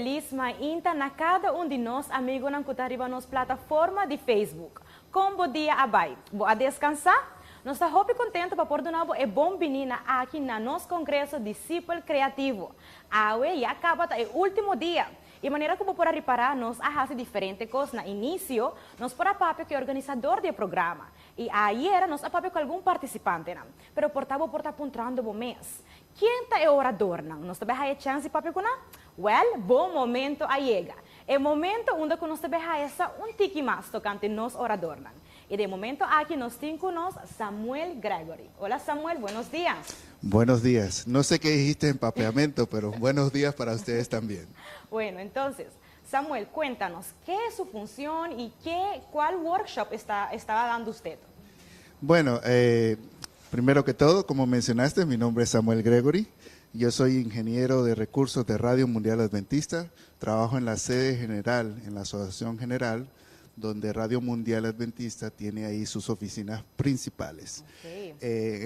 feliz mainta na cada de nós amigos na arriba nos plataforma de Facebook. Com bom dia abai. Boa descansar? Nós estamos muito contentes para pôr de novo e bom menina aqui na nosso congresso Discípulo Criativo. Awe já acaba o último dia. E maneira como para reparar, nós fazemos diferentes coisas. No início, nós para papo que é organizador do programa. E ayer nós papo com algum participante. Pero portava puntrando o mês. Quem é o orador? Nós também temos chance papo com ele? Well, bom momento a chega. É momento onde nós também temos tiki mais tocante nos orador. Y de momento aquí nos tiene con nosotros Samuel Gregory. Hola Samuel, buenos días. Buenos días. No sé qué dijiste en papeamiento, pero buenos días para ustedes también. Bueno, entonces, Samuel, cuéntanos, ¿qué es su función y cuál workshop estaba dando usted? Bueno, primero que todo, como mencionaste, mi nombre es Samuel Gregory. Yo soy ingeniero de recursos de Radio Mundial Adventista. Trabajo en la sede general, en la Asociación General, donde Radio Mundial Adventista tiene ahí sus oficinas principales. Okay.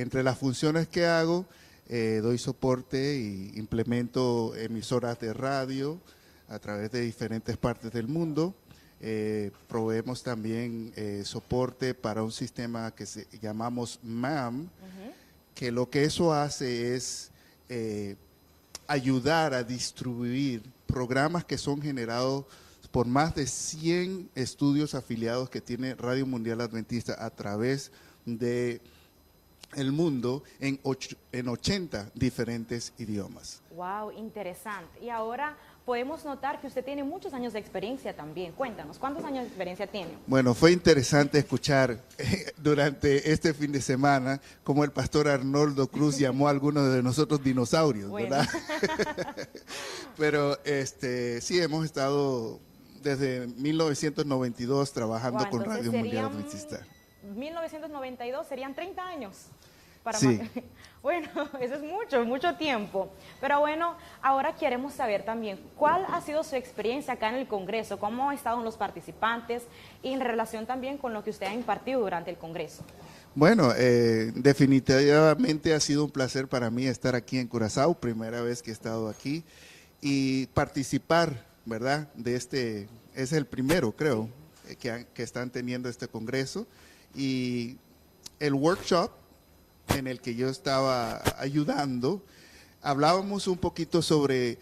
Entre las funciones que hago, doy soporte y implemento emisoras de radio a través de diferentes partes del mundo. Proveemos también soporte para un sistema que llamamos MAM, que lo que eso hace es ayudar a distribuir programas que son generados por más de 100 estudios afiliados que tiene Radio Mundial Adventista a través de el mundo en 80 diferentes idiomas. Wow, interesante. Y ahora podemos notar que usted tiene muchos años de experiencia también. Cuéntanos, ¿cuántos años de experiencia tiene? Bueno, fue interesante escuchar durante este fin de semana cómo el pastor Arnoldo Cruz llamó a algunos de nosotros dinosaurios, bueno. ¿Verdad? Pero sí, hemos estado desde 1992 trabajando con Radio Mundial Adventista. 1992 serían 30 años. Sí. Bueno, eso es mucho tiempo. Pero bueno, ahora queremos saber también cuál ha sido su experiencia acá en el Congreso, cómo han estado los participantes y en relación también con lo que usted ha impartido durante el Congreso. Bueno, definitivamente ha sido un placer para mí estar aquí en Curazao, primera vez que he estado aquí, y participar, ¿verdad? Es el primero, creo, que están teniendo este congreso. Y el workshop en el que yo estaba ayudando, hablábamos un poquito sobre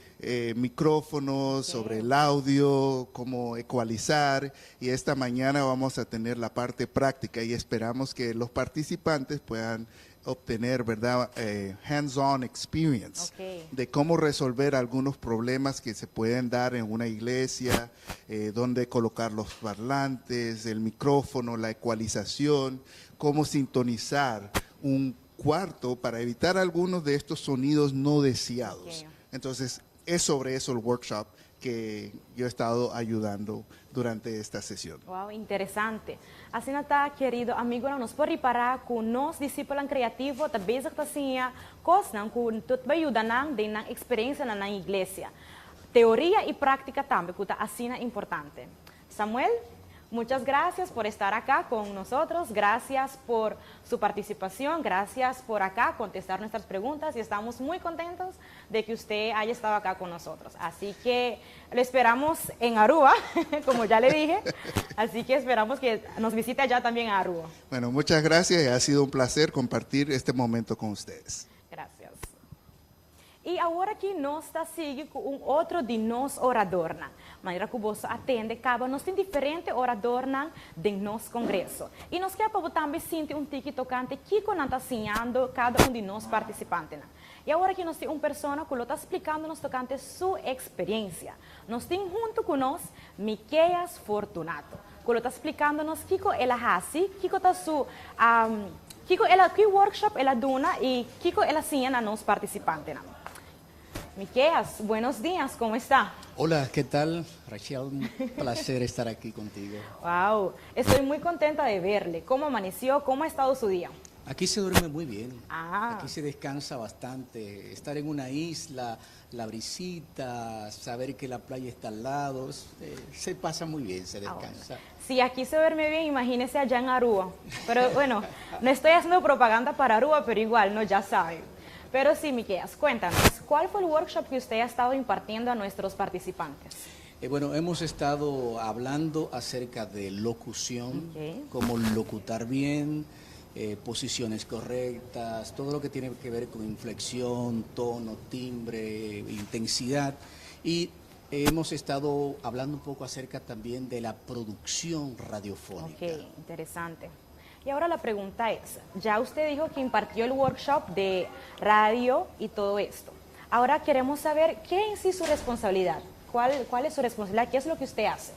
micrófonos, sobre el audio, cómo ecualizar, y esta mañana vamos a tener la parte práctica y esperamos que los participantes puedan obtener, ¿verdad?, hands-on experience de cómo resolver algunos problemas que se pueden dar en una iglesia, dónde colocar los parlantes, el micrófono, la ecualización, cómo sintonizar un cuarto para evitar algunos de estos sonidos no deseados. Entonces, es sobre eso el workshop que yo he estado ayudando durante esta sesión. Wow, interesante. Assim, tá, querido amigo, nós podemos reparar que nós, discípulos criativos, está bezig te zien, coisas que tot vai ajudar na experiência na igreja. Teoria e prática também, que assim é importante. Samuel, muchas gracias por estar acá con nosotros, gracias por su participación, gracias por acá contestar nuestras preguntas y estamos muy contentos de que usted haya estado acá con nosotros. Así que lo esperamos en Aruba, como ya le dije, así que esperamos que nos visite allá también a Aruba. Bueno, muchas gracias y ha sido un placer compartir este momento con ustedes. Gracias. E agora que nós está seguindo com outro de nós orador, maneira que você atende, acaba nós tem diferente orador de nosso congresso. E nós queremos também sentir tique tocante que não está ensinando cada de nós participantes. E agora que nós temos uma pessoa que está explicando nos tocante sua experiência. Nós temos junto com nós Miqueias Fortunato, que está explicando nos que ela faz, que está su que workshop ela dona e que ela ensina a nós participantes. Miqueias, buenos días, ¿cómo está? Hola, ¿qué tal, Rachel? Un placer estar aquí contigo. Wow, estoy muy contenta de verle. ¿Cómo amaneció? ¿Cómo ha estado su día? Aquí se duerme muy bien, Ah. Aquí se descansa bastante. Estar en una isla, la brisita, saber que la playa está al lado, se pasa muy bien, se descansa. Si aquí se duerme bien, imagínese allá en Aruba. Pero bueno, no estoy haciendo propaganda para Aruba, pero igual, no, ya sabe. Pero sí, Miqueias, cuéntanos, ¿cuál fue el workshop que usted ha estado impartiendo a nuestros participantes? Bueno, hemos estado hablando acerca de locución, cómo locutar bien, posiciones correctas, todo lo que tiene que ver con inflexión, tono, timbre, intensidad. Y hemos estado hablando un poco acerca también de la producción radiofónica. Ok, interesante. Y ahora la pregunta es, ya usted dijo que impartió el workshop de radio y todo esto. Ahora queremos saber qué es su responsabilidad. ¿Cuál es su responsabilidad? ¿Qué es lo que usted hace?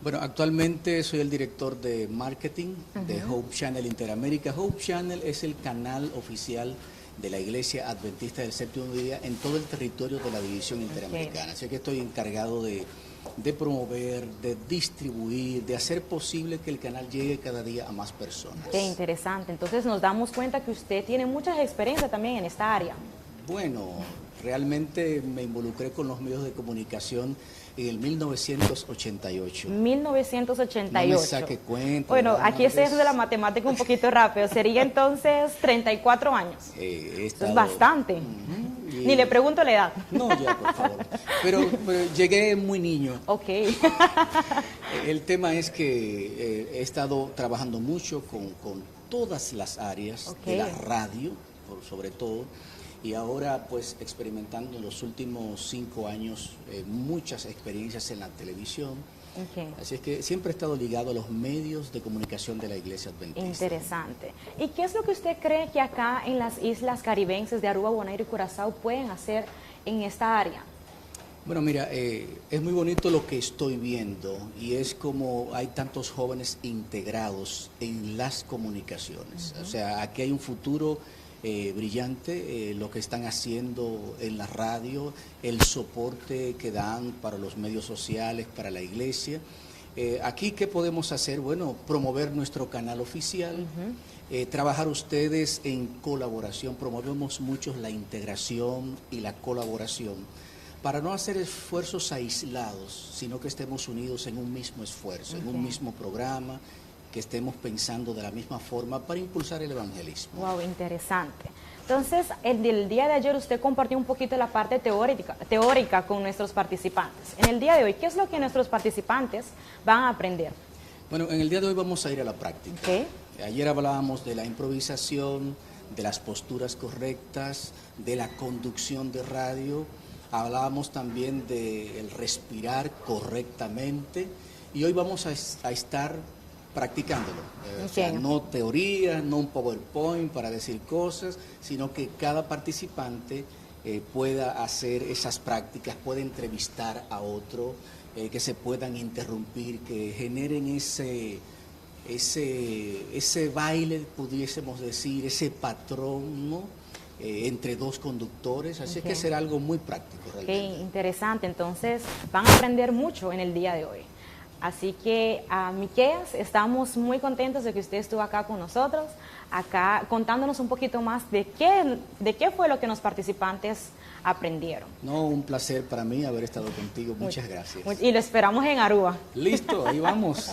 Bueno, actualmente soy el director de marketing de Hope Channel Interamérica. Hope Channel es el canal oficial de la Iglesia Adventista del Séptimo Día en todo el territorio de la División Interamericana. Así que estoy encargado de promover, de distribuir, de hacer posible que el canal llegue cada día a más personas. Qué interesante. Entonces nos damos cuenta que usted tiene mucha experiencia también en esta área. Bueno, realmente me involucré con los medios de comunicación en el 1988. 1988. No me saque cuenta. Bueno, ¿verdad? aquí estoy haciendo la matemática un poquito rápido. Sería entonces 34 años. Eso es bastante. Ni le pregunto la edad. No, ya, por favor. Pero llegué muy niño. Ok. El tema es que he estado trabajando mucho con todas las áreas de la radio, sobre todo, y ahora pues experimentando en los últimos 5 años muchas experiencias en la televisión. Así es que siempre he estado ligado a los medios de comunicación de la Iglesia Adventista. Interesante. ¿Y qué es lo que usted cree que acá en las islas caribeñas de Aruba, Bonaire y Curazao pueden hacer en esta área? Bueno, mira, es muy bonito lo que estoy viendo y es como hay tantos jóvenes integrados en las comunicaciones. O sea, aquí hay un futuro brillante, lo que están haciendo en la radio, el soporte que dan para los medios sociales, para la iglesia. Aquí, ¿qué podemos hacer? Bueno, promover nuestro canal oficial, trabajar ustedes en colaboración, promovemos mucho la integración y la colaboración para no hacer esfuerzos aislados, sino que estemos unidos en un mismo esfuerzo, en un mismo programa, que estemos pensando de la misma forma para impulsar el evangelismo. Wow, interesante. Entonces, el día de ayer usted compartió un poquito la parte teórica con nuestros participantes. En el día de hoy, ¿qué es lo que nuestros participantes van a aprender? Bueno, en el día de hoy vamos a ir a la práctica. Ayer hablábamos de la improvisación, de las posturas correctas, de la conducción de radio, hablábamos también del respirar correctamente y hoy vamos a estar practicándolo. O sea, no teoría, no un PowerPoint para decir cosas, sino que cada participante pueda hacer esas prácticas, pueda entrevistar a otro, que se puedan interrumpir, que generen ese baile, pudiésemos decir, ese patrón, ¿no? Entre dos conductores, así que será algo muy práctico realmente. Qué interesante, entonces van a aprender mucho en el día de hoy. Así que, Miqueas, estamos muy contentos de que usted estuvo acá con nosotros, acá contándonos un poquito más de qué fue lo que los participantes aprendieron. No, un placer para mí haber estado contigo, muchas gracias. Y lo esperamos en Aruba. Listo, ahí vamos.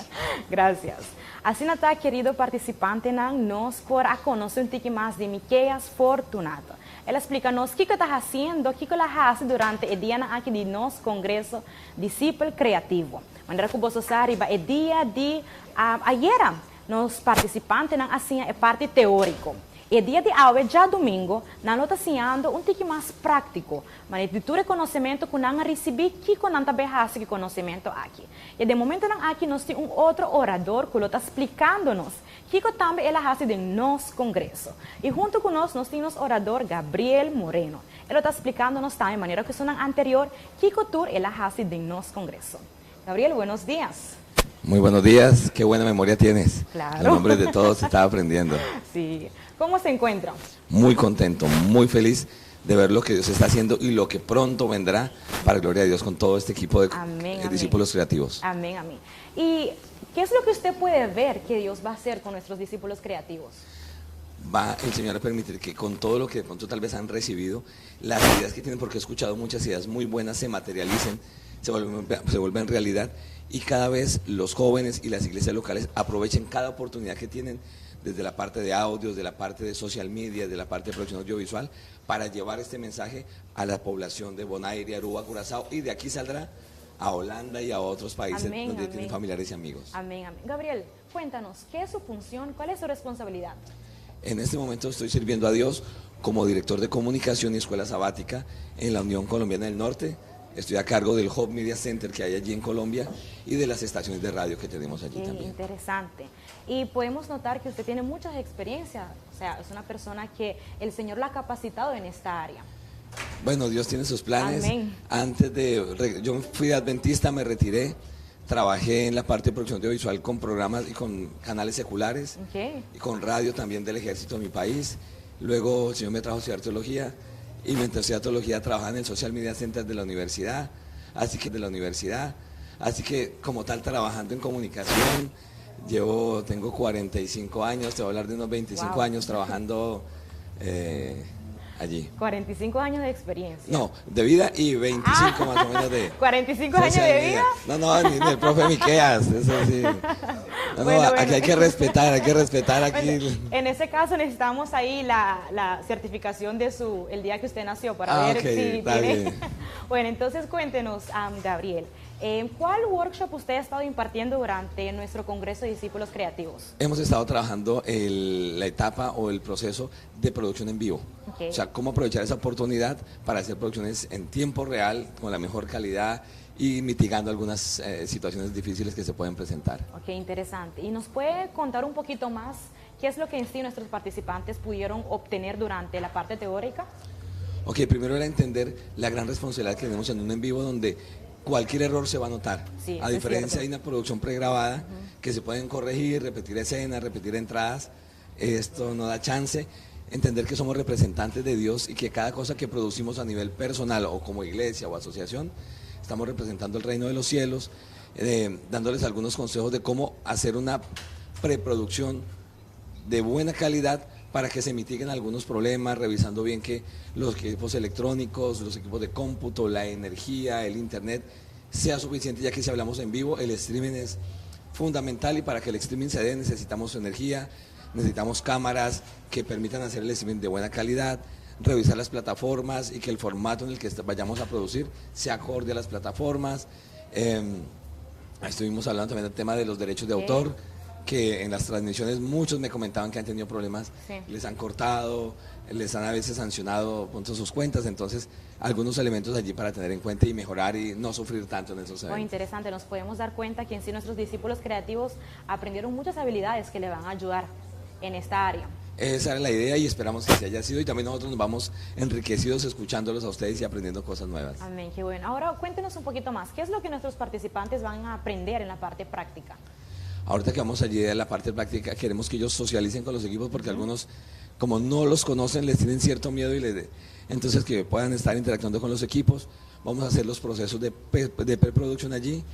Gracias. Así nata, querido participante, nos por a conocer un poquito más de Miqueas Fortunato. Él explica-nos o que está haciendo, o que ela faz durante o dia aqui de nosso congresso Discípulo Criativo. De maneira que você sabe, é dia de ayer, nos participantes assim é parte teórico. E dia de aula, já domingo, nós estamos ensinando um pouco mais prático, mas de todo conhecimento que nós recebemos, que nós também recebemos conhecimento aqui. E de momento aqui nós temos outro orador que está explicando-nos que também ele faz de nosso congresso. E junto com nós temos o orador Gabriel Moreno. Ele está explicando-nos também, de maneira que semana anterior, que tour ele faz de nosso congresso. Gabriel, buenos días. Muy buenos días, qué buena memoria tienes. Claro. Los nombres de todos se estaba aprendiendo. Sí. ¿Cómo se encuentra? Muy contento, muy feliz de ver lo que Dios está haciendo y lo que pronto vendrá para gloria de Dios con todo este equipo de discípulos creativos. Amén, amén. ¿Y qué es lo que usted puede ver que Dios va a hacer con nuestros discípulos creativos? Va el Señor a permitir que con todo lo que de pronto tal vez han recibido, las ideas que tienen, porque he escuchado muchas ideas muy buenas, se materialicen, se vuelven realidad y cada vez los jóvenes y las iglesias locales aprovechen cada oportunidad que tienen desde la parte de audios, de la parte de social media, de la parte de producción audiovisual, para llevar este mensaje a la población de Bonaire, Aruba, Curazao, y de aquí saldrá a Holanda y a otros países donde tienen familiares y amigos. Amén, amén. Gabriel, cuéntanos, ¿qué es su función? ¿Cuál es su responsabilidad? En este momento estoy sirviendo a Dios como director de comunicación y escuela sabática en la Unión Colombiana del Norte. Estoy a cargo del Hub Media Center que hay allí en Colombia y de las estaciones de radio que tenemos allí también. Interesante. Y podemos notar que usted tiene muchas experiencias, o sea, es una persona que el Señor la ha capacitado en esta área. Bueno, Dios tiene sus planes. Amén. Yo fui adventista, me retiré, trabajé en la parte de producción audiovisual con programas y con canales seculares, y con radio también del ejército de mi país. Luego el Señor me trajo a estudiar teología, y mientras estudiaba teología trabajaba en el Social Media Center de la universidad, así que como tal trabajando en comunicación, tengo 45 años, te voy a hablar de unos 25 años trabajando allí. 45 años de experiencia. No, de vida y 25 más o menos de... 45 años de vida. No, ni el profe Miqueas, eso sí. Bueno. Aquí hay que respetar aquí. Bueno, en ese caso necesitamos ahí la certificación de el día que usted nació para ver si tiene... Bueno, entonces cuéntenos, Gabriel, ¿cuál workshop usted ha estado impartiendo durante nuestro Congreso de Discípulos Creativos? Hemos estado trabajando la etapa o el proceso de producción en vivo. O sea, cómo aprovechar esa oportunidad para hacer producciones en tiempo real, con la mejor calidad y mitigando algunas situaciones difíciles que se pueden presentar. Ok, interesante. ¿Y nos puede contar un poquito más qué es lo que en sí nuestros participantes pudieron obtener durante la parte teórica? Ok, primero era entender la gran responsabilidad que tenemos en un en vivo donde cualquier error se va a notar. Sí, a diferencia de una producción pregrabada que se pueden corregir, repetir escenas, repetir entradas. Esto no da chance. Entender que somos representantes de Dios y que cada cosa que producimos a nivel personal o como iglesia o asociación, estamos representando el reino de los cielos, dándoles algunos consejos de cómo hacer una preproducción de buena calidad para que se mitiguen algunos problemas, revisando bien que los equipos electrónicos, los equipos de cómputo, la energía, el internet, sea suficiente, ya que si hablamos en vivo, el streaming es fundamental y para que el streaming se dé necesitamos energía, necesitamos cámaras que permitan hacer el streaming de buena calidad, revisar las plataformas y que el formato en el que vayamos a producir sea acorde a las plataformas. Estuvimos hablando también del tema de los derechos de autor, que en las transmisiones muchos me comentaban que han tenido problemas, les han cortado, les han a veces sancionado sus cuentas, entonces algunos elementos allí para tener en cuenta y mejorar y no sufrir tanto en esos eventos. Muy interesante, nos podemos dar cuenta que en sí nuestros discípulos creativos aprendieron muchas habilidades que le van a ayudar en esta área. Esa era la idea y esperamos que así haya sido y también nosotros nos vamos enriquecidos escuchándolos a ustedes y aprendiendo cosas nuevas. Amén, qué bueno. Ahora cuéntenos un poquito más, ¿qué es lo que nuestros participantes van a aprender en la parte práctica? Ahorita que vamos allí a la parte práctica, queremos que ellos socialicen con los equipos porque algunos, como no los conocen, les tienen cierto miedo entonces que puedan estar interactuando con los equipos. Vamos a hacer los procesos de preproducción allí,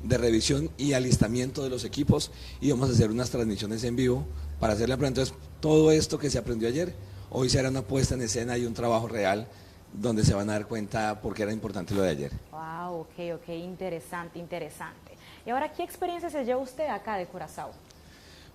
de revisión y alistamiento de los equipos y vamos a hacer unas transmisiones en vivo para hacer la prueba. Entonces, todo esto que se aprendió ayer, hoy será una puesta en escena y un trabajo real donde se van a dar cuenta por qué era importante lo de ayer. Wow, ok, interesante, interesante. Y ahora, ¿qué experiencia se lleva usted acá de Curazao?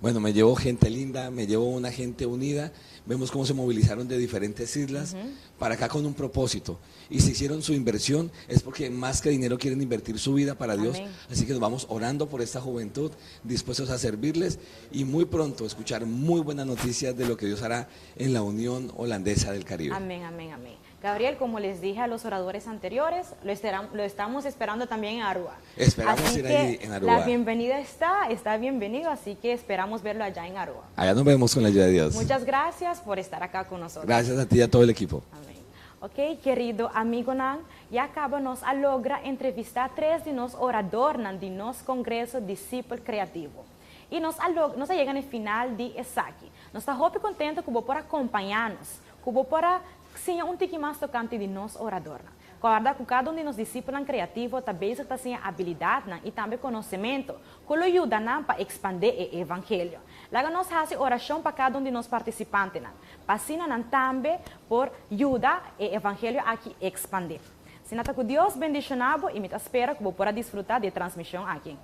Bueno, me llevo gente linda, me llevo una gente unida, vemos cómo se movilizaron de diferentes islas para acá con un propósito. Y si hicieron su inversión es porque más que dinero quieren invertir su vida para Dios. Amén. Así que nos vamos orando por esta juventud, dispuestos a servirles y muy pronto escuchar muy buenas noticias de lo que Dios hará en la Unión Holandesa del Caribe. Amén, amén, amén. Gabriel, como les dije a los oradores anteriores, lo estamos esperando también en Aruba. Esperamos ir allí en Aruba. La bienvenida está bienvenido, así que esperamos verlo allá en Aruba. Allá nos vemos con la ayuda de Dios. Muchas gracias por estar acá con nosotros. Gracias a ti y a todo el equipo. Amén. Ok, querido amigo Nan, ya acabamos a logra entrevistar 3 de nos oradores de nos Congreso Discípulo Creativo. E nós chegamos no final de aqui. Nós estamos muito contentes que por acompanhar-nos, que por sim um tique mais tocante de nós orador. Guarda que cada de nós discípulos criativos também está sem habilidade e também conhecimento que lo ajuda para expandir o evangelho. Lá nós fazemos oração para cada de nós participantes, para também por ajudar o evangelho a expandir. Sinata que Dios bendicionabo y me espera que vos pueda disfrutar de transmisión aquí.